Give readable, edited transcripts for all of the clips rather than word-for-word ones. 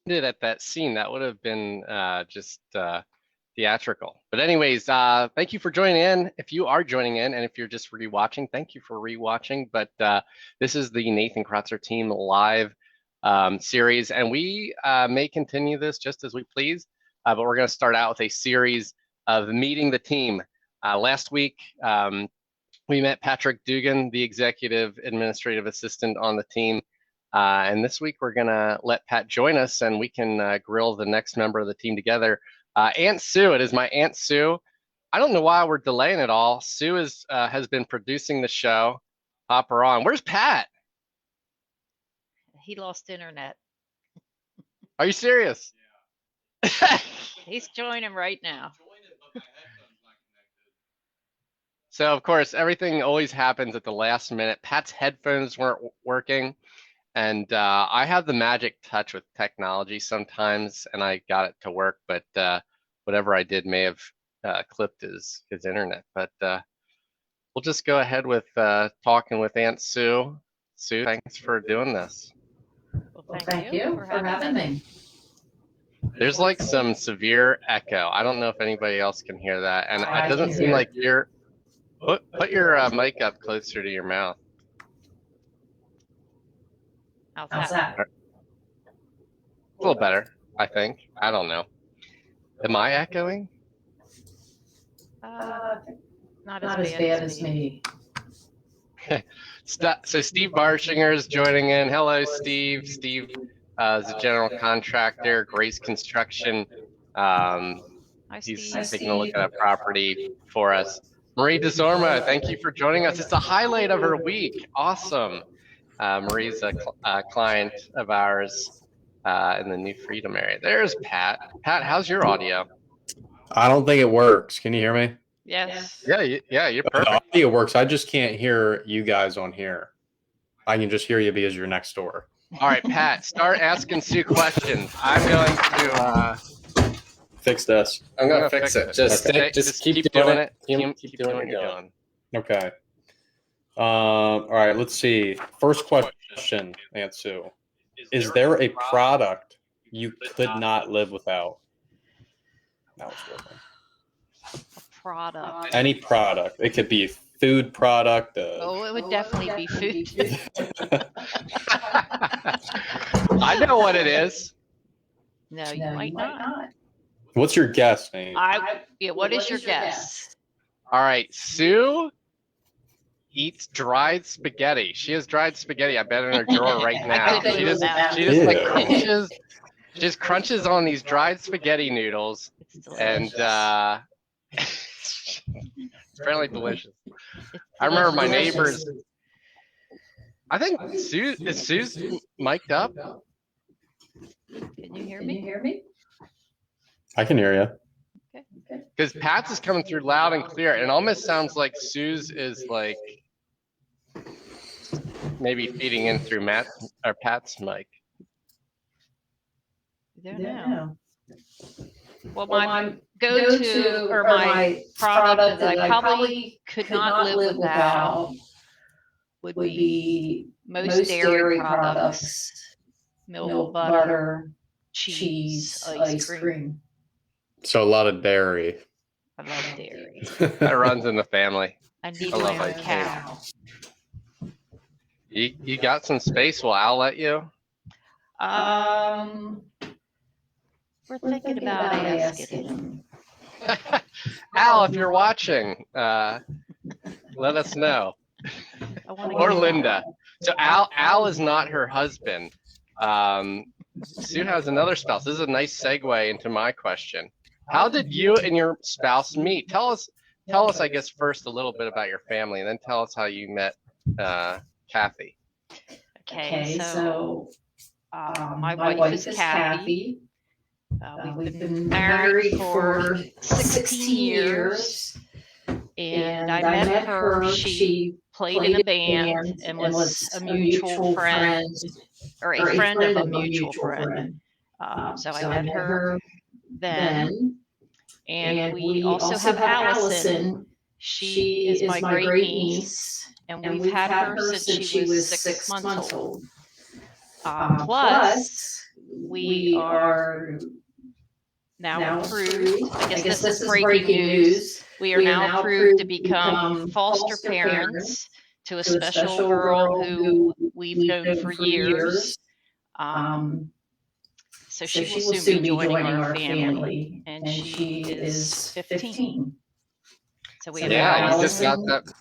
ended at that scene, that would have been just theatrical. But anyways, thank you for joining in. If you are joining in, and if you're just rewatching, thank you for rewatching. But this is the Nathan Kratzer Team Live series, and we may continue this just as we please. But we're going to start out with a series of meeting the team. Last week, we met Patrick Dugan, the executive administrative assistant on the team. And this week we're gonna let Pat join us and we can grill the next member of the team together. Aunt Sue, it is my Aunt Sue. I don't know why we're delaying it all. Sue has been producing the show. Hop her on. Where's Pat? He lost internet. Are you serious? Yeah. He's joining right now. So of course, everything always happens at the last minute. Pat's headphones weren't working. And I have the magic touch with technology sometimes, and I got it to work, but whatever I did may have clipped his internet. But we'll just go ahead with talking with Aunt Sue. Sue, thanks for doing this. Well, thank you for having me. There's like some severe echo. I don't know if anybody else can hear that, and it doesn't seem like you're. Put your mic up closer to your mouth. How's that? A little better, I think. I don't know. Am I echoing? Not as bad as me. So Steve Marshinger is joining in. Hello, Steve. Steve is a general contractor, Grace Construction. He's taking a look at a property for us. Marie DeZorma, thank you for joining us. It's a highlight of her week. Awesome. Marie's a client of ours in the New Freedom area. There's Pat. Pat, how's your audio? I don't think it works. Can you hear me? Yes. Yeah, you're perfect. The audio works. I just can't hear you guys on here. I can just hear you because you're next door. All right, Pat, start asking Sue questions. I'm going to fix this. I'm going to fix it. Just keep doing it. Keep doing what you're doing. Okay. All right, let's see. First question, Aunt Sue. Is there a product you could not live without? That was good. A product. Any product. It could be a food product. It would definitely be food. I know what it is. No, you might not. What's your guess, Nate? What is your guess? All right, Sue eats dried spaghetti. She has dried spaghetti, I bet, in her drawer right now. She just crunches on these dried spaghetti noodles, and it's fairly delicious. I remember my neighbors. I think Sue's mic'd up. Can you hear me? I can hear you. Okay. Because Pat's is coming through loud and clear. It almost sounds like Sue's is like maybe feeding in through Pat's mic. I don't know. Well, my go-to or my product that I probably could not live without would be most dairy products, milk, butter, cheese, ice cream. So a lot of dairy. I love dairy. That runs in the family. I need my own cow. You got some space? Well, I'll let you. We're thinking about asking him. Al, if you're watching, let us know. Or Linda. So Al is not her husband. Sue has another spouse. This is a nice segue into my question. How did you and your spouse meet? Tell us, I guess, first a little bit about your family, and then tell us how you met Kathy. Okay, so my wife is Kathy. We've been married for 16 years, and I met her. She played in a band and was a mutual friend, or a friend of a mutual friend. So I met her then. And we also have Allison. She is my great niece, and we've had her since she was 6 months old. Plus, we are now approved. I guess this is breaking news. We are now approved to become foster parents to a special girl who we've known for years. So she will soon be joining our family, and she is 15. So we have you just got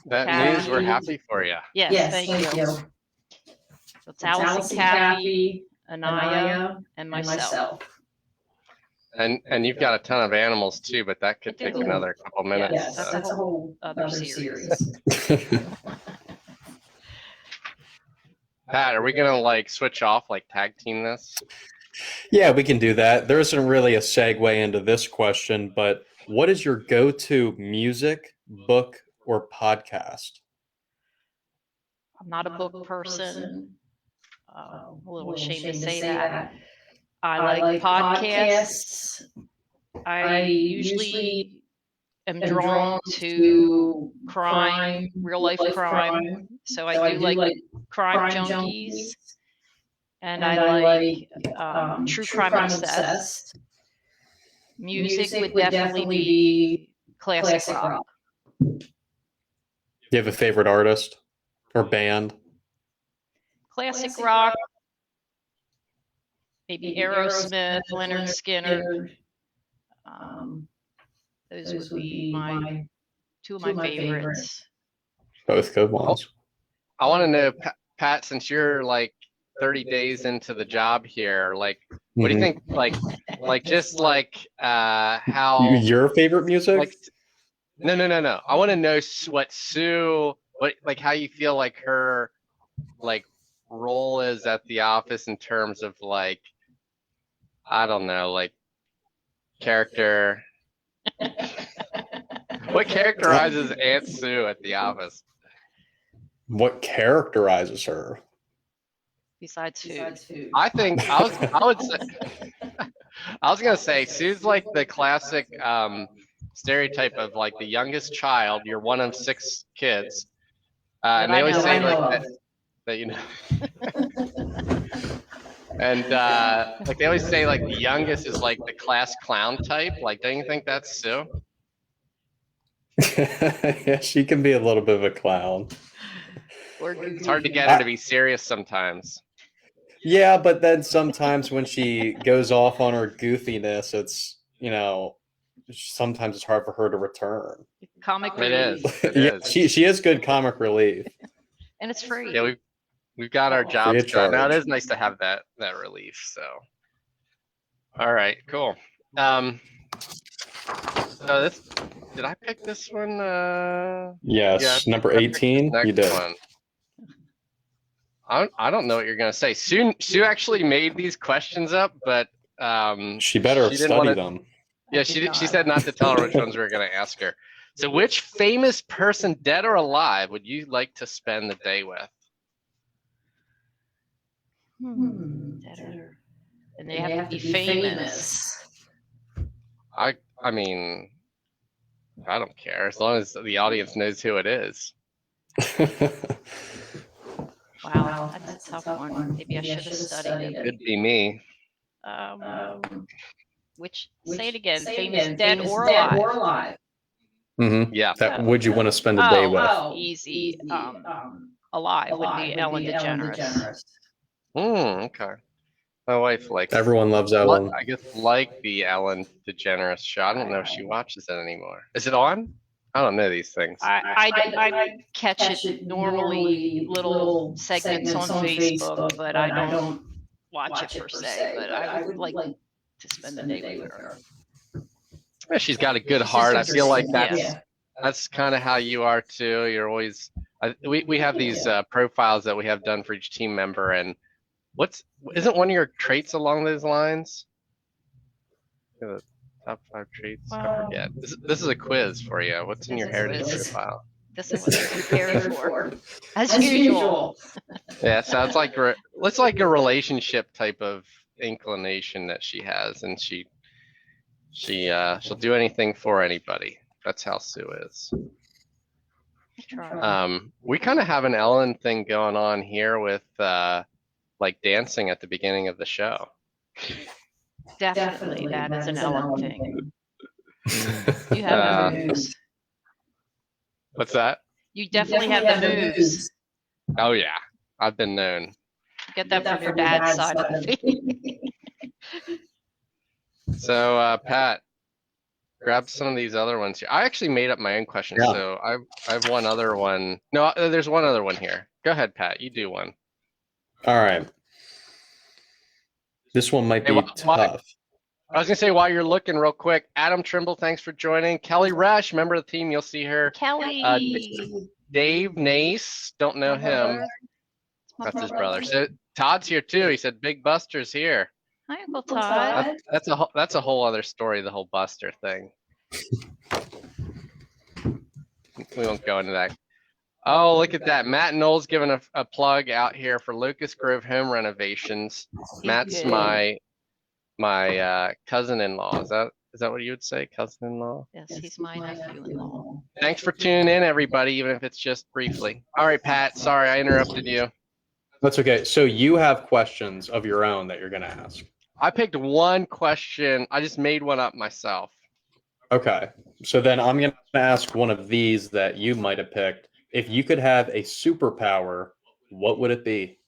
that news. We're happy for you. Yes, thank you. So it's Allison, Kathy, Anaya, and myself. And you've got a ton of animals too, but that could take another couple minutes. Yes, that's a whole other series. Pat, are we gonna like switch off, like tag team this? Yeah, we can do that. There isn't really a segue into this question, but what is your go-to music, book, or podcast? I'm not a book person. A little ashamed to say that. I like podcasts. I usually am drawn to crime, real life crime. So I do like Crime Junkies. And I like True Crime Obsessed. Music would definitely be classic rock. Do you have a favorite artist or band? Classic rock. Maybe Aerosmith, Leonard Skinner. Those would be two of my favorites. Both good ones. I want to know, Pat, since you're like 30 days into the job here, like, what do you think? Like just like how your favorite music? Like, no. I want to know what Sue, like how you feel like her like role is at the office in terms of like, I don't know, like character. What characterizes Aunt Sue at the office? What characterizes her? Besides food. I think I would say I was gonna say Sue's like the classic stereotype of like the youngest child. You're one of 6 kids, and they always say like that you know. And like they always say like the youngest is like the class clown type. Like, don't you think that's Sue? Yeah, she can be a little bit of a clown. It's hard to get her to be serious sometimes. Yeah, but then sometimes when she goes off on her goofiness, it's, sometimes it's hard for her to return. Comic relief. It Yeah, is. she is good comic relief. And it's free. Yeah, we've got our jobs done. Now it is nice to have that relief. So, all right, cool. So did I pick this one? Yes, number 18. You did. One. I don't know what you're gonna say. Sue actually made these questions up, but she better have studied them. Yeah, she said not to tell her which ones we were gonna ask her. So, which famous person, dead or alive, would you like to spend the day with? Dead and they have to be famous. I mean, I don't care as long as the audience knows who it is. Wow, that's a tough one. Maybe I should have studied it. Could be me. Say it again. Famous, dead or alive. Mm-hmm. Yeah. That would you want to spend a day with? Easy. Alive would be Ellen DeGeneres. Okay. My wife likes. Everyone loves Ellen. I guess like the Ellen DeGeneres show. I don't know if she watches it anymore. Is it on? I don't know these things. I catch it normally, little segments on Facebook, but I don't watch it per se. But I would like to spend the day with her. Yeah, she's got a good heart. I feel like that's kind of how you are too. You're always. We have these profiles that we have done for each team member, and isn't one of your traits along those lines? The top 5 traits. I forget. This is a quiz for you. What's in your heritage profile? This is what I'm prepared for, as usual. Yeah, sounds like it's like a relationship type of inclination that she has, and she'll do anything for anybody. That's how Sue is. We kind of have an Ellen thing going on here with like dancing at the beginning of the show. Definitely, that is an Ellen thing. You have the moves. What's that? You definitely have the moves. Oh yeah, I've been known. Get that from your dad's side of the family. So Pat, grab some of these other ones here. I actually made up my own questions, so I have one other one. No, there's one other one here. Go ahead, Pat. You do one. All right. This one might be tough. I was gonna say, while you're looking real quick, Adam Trimble, thanks for joining. Kelly Resch, member of the team, you'll see her. Kelly. Dave Nace, don't know him. That's his brother. So Todd's here too. He said Big Buster's here. Hi, Uncle Todd. That's a whole other story, the whole Buster thing. We won't go into that. Oh, look at that. Matt Knowles giving a plug out here for Locust Grove home renovations. Matt's my cousin-in-law. Is that what you would say, cousin-in-law? Yes, he's my nephew-in-law. Thanks for tuning in, everybody, even if it's just briefly. All right, Pat, sorry I interrupted you. That's okay. So you have questions of your own that you're going to ask. I picked one question. I just made one up myself. Okay. So then I'm going to ask one of these that you might have picked. If you could have a superpower, what would it be?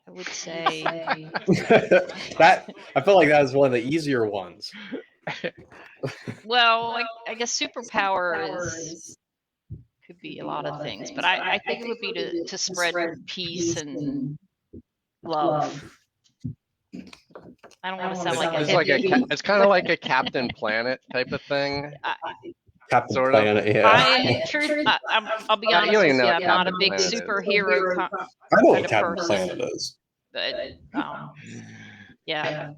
I would say that I feel like that was one of the easier ones. Well, I guess superpower could be a lot of things, but I think it would be to spread peace and love. I don't want to sound like it's kind of like a Captain Planet type of thing. Captain Planet, yeah. I'll be honest with you, I'm not a big superhero I know what Captain Planet is. But yeah,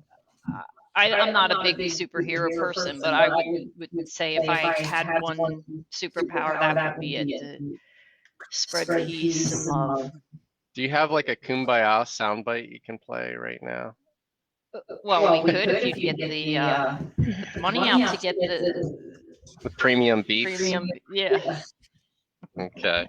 I'm not a big superhero person, but I would say if I had one superpower, that would be it, to spread peace and love. Do you have like a Kumbaya soundbite you can play right now? Well, we could if you get the money out to get the premium beats. Yeah. Okay.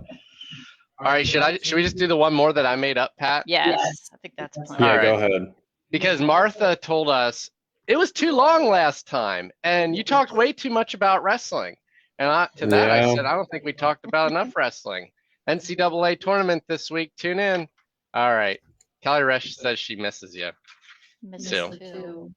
All right, should we just do the one more that I made up, Pat? Yes, I think that's fine. Yeah, go ahead. Because Martha told us it was too long last time, and you talked way too much about wrestling. And I said, I don't think we talked about enough wrestling. NCAA tournament this week. Tune in. All right. Kelly Resch says she misses you. Too.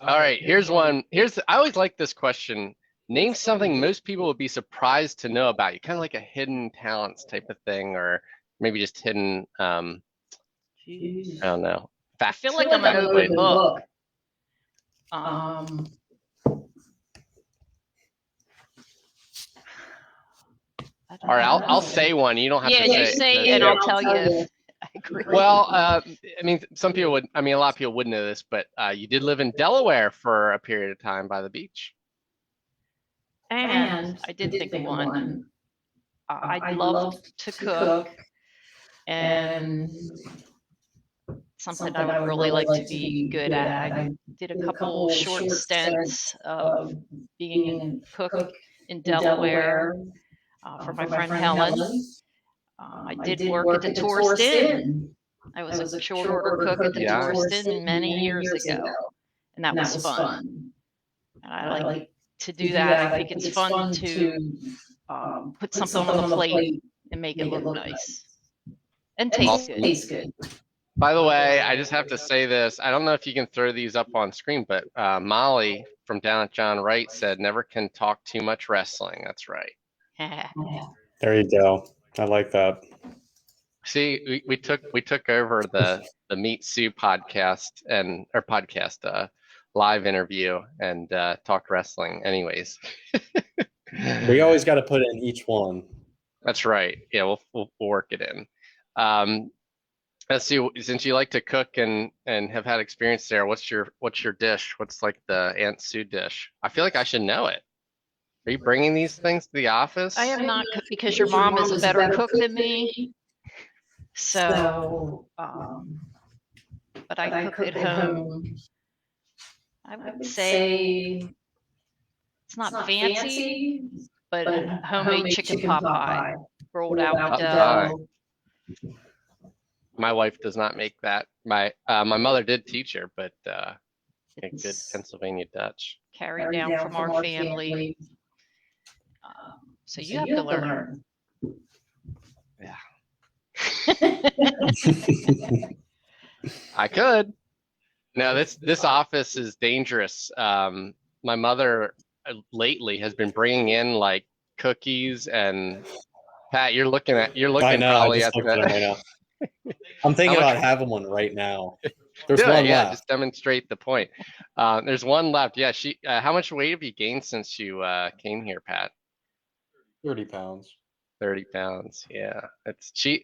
All right, here's one. I always like this question. Name something most people would be surprised to know about you, kind of like a hidden talents type of thing, or maybe just hidden, I don't know. I feel like I'm an open book. All right, I'll say one. You don't have to say. Yeah, you say it, and I'll tell you if I agree. Well, I mean, a lot of people wouldn't know this, but you did live in Delaware for a period of time by the beach. And I did think of one. I'd love to cook, and something I would really like to be good at. I did a couple short stints of being a cook in Delaware for my friend Helen. I did work at the Tourist Inn. I was a short order cook at the Tourist Inn many years ago, and that was fun. And I like to do that. I think it's fun to put something on the plate and make it look nice and taste good. By the way, I just have to say this. I don't know if you can throw these up on screen, but Molly from down at John Wright said, "Never can talk too much wrestling." That's right. There you go. I like that. See, we took over the Meet Sue podcast live interview and talked wrestling. Anyways, we always got to put in each one. That's right. Yeah, we'll work it in. Let's see. Since you like to cook and have had experience there, what's your dish? What's like the Aunt Sue dish? I feel like I should know it. Are you bringing these things to the office? I am not, because your mom is a better cook than me. So, but I cook at home. I would say it's not fancy, but homemade chicken pot pie rolled out the dough. My wife does not make that. My mother did teach her, but good Pennsylvania Dutch. Carried down from our family. So you have to learn. Yeah. I could. No, this office is dangerous. My mother lately has been bringing in like cookies and Pat, you're looking probably at that. Right now. I'm thinking about having one right now. There's one left. Just demonstrate the point. There's one left. Yeah, how much weight have you gained since you came here, Pat? 30 pounds. 30 pounds. Yeah. She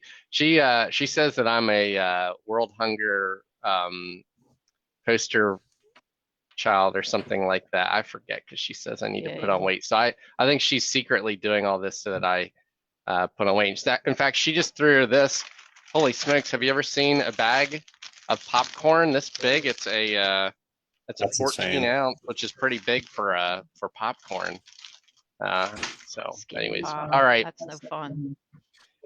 says that I'm a world hunger poster child or something like that. I forget because she says I need to put on weight. So I think she's secretly doing all this so that I put on weight. In fact, she just threw this. Holy smokes! Have you ever seen a bag of popcorn this big? It's a 14 ounce, which is pretty big for popcorn. Anyways, all right. That's no fun.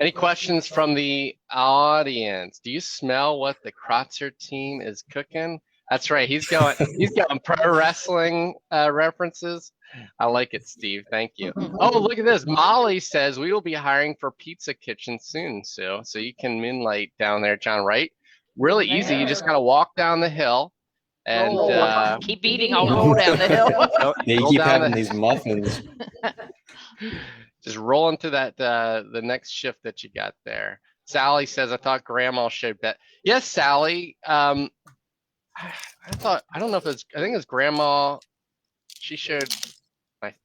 Any questions from the audience? Do you smell what the Kratzer team is cooking? That's right. He's going pro wrestling references. I like it, Steve. Thank you. Oh, look at this. Molly says we will be hiring for Pizza Kitchen soon, Sue. So you can moonlight down there, John, right? Really easy. You just got to walk down the hill and keep eating. I'll roll down the hill. You keep having these muffins. Just roll into that the next shift that you got there. Sally says, I thought Grandma showed Beth. Yes, Sally. I don't know if I think it's Grandma. She showed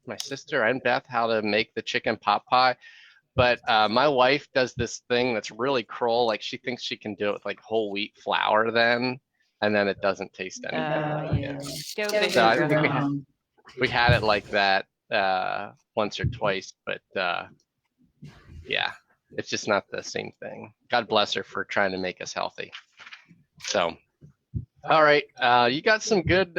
my sister and Beth how to make the chicken pot pie. But my wife does this thing that's really cruel. Like she thinks she can do it with like whole wheat flour and then it doesn't taste anything. So I think we had it like that once or twice, but yeah, it's just not the same thing. God bless her for trying to make us healthy. So, all right, you got some good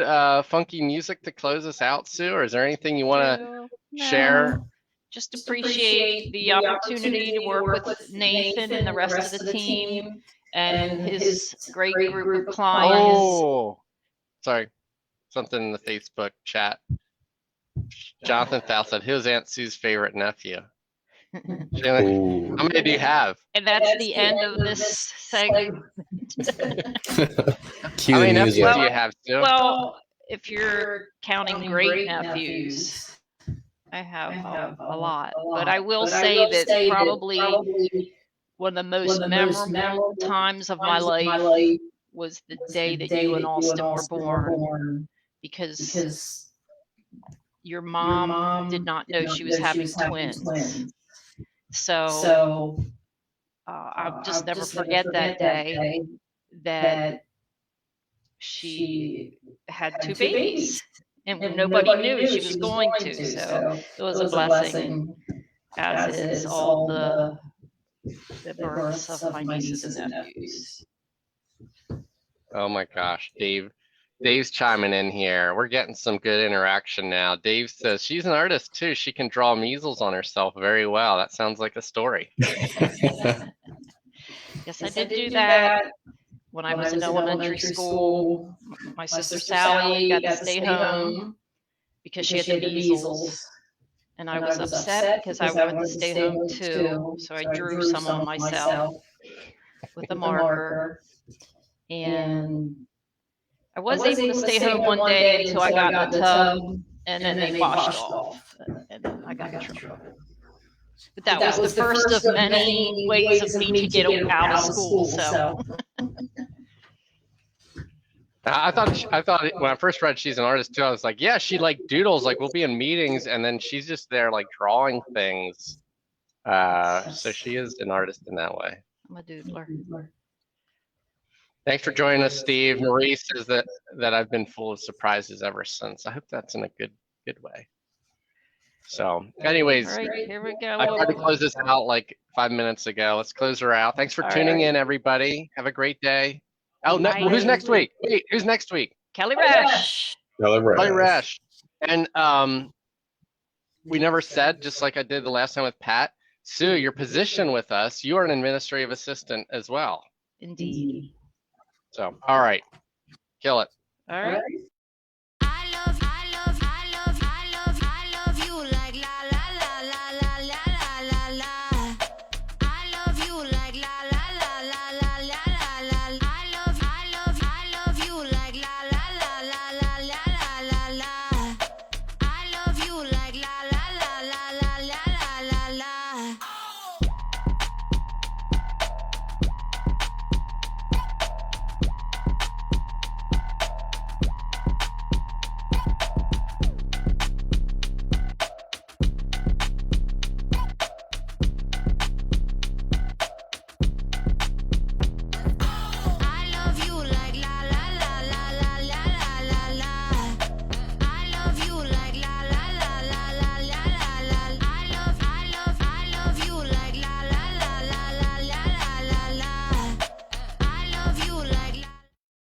funky music to close us out, Sue, or is there anything you want to share? Just appreciate the opportunity to work with Nathan and the rest of the team and his great group of clients. Oh, sorry, something in the Facebook chat. Jonathan Thal said, who's Aunt Sue's favorite nephew? How many do you have? And that's the end of this segment. How many nephews do you have, Sue? Well, if you're counting great nephews, I have a lot. But I will say that probably one of the most memorable times of my life was the day that you and Austin were born, because your mom did not know she was having twins. So I'll just never forget that day that she had two babies. And nobody knew she was going to. So it was a blessing, as is all the births of my nieces and nephews. Oh my gosh, Dave's chiming in here. We're getting some good interaction now. Dave says she's an artist too. She can draw measles on herself very well. That sounds like a story. Yes, I did do that. When I was in elementary school, my sister Sally got to stay home because she had the measles. And I was upset because I wanted to stay home too. So I drew some on myself with a marker. And I was able to stay home one day until I got in the tub, and then they washed off. And then I got in trouble. But that was the first of many ways of me to get out of school. So. I thought when I first read she's an artist too, I was like, yeah, she like doodles, like we'll be in meetings and then she's just there like drawing things. So she is an artist in that way. I'm a doodler. Thanks for joining us, Steve. Marie says that I've been full of surprises ever since. I hope that's in a good way. So anyways, all right, here we go. I tried to close this out like 5 minutes ago. Let's close her out. Thanks for tuning in, everybody. Have a great day. Oh, who's next week? Wait, who's next week? Kelly Rash. Kelly Rash. And we never said, just like I did the last time with Pat, Sue, your position with us, you are an administrative assistant as well. Indeed. So, all right, kill it. All right.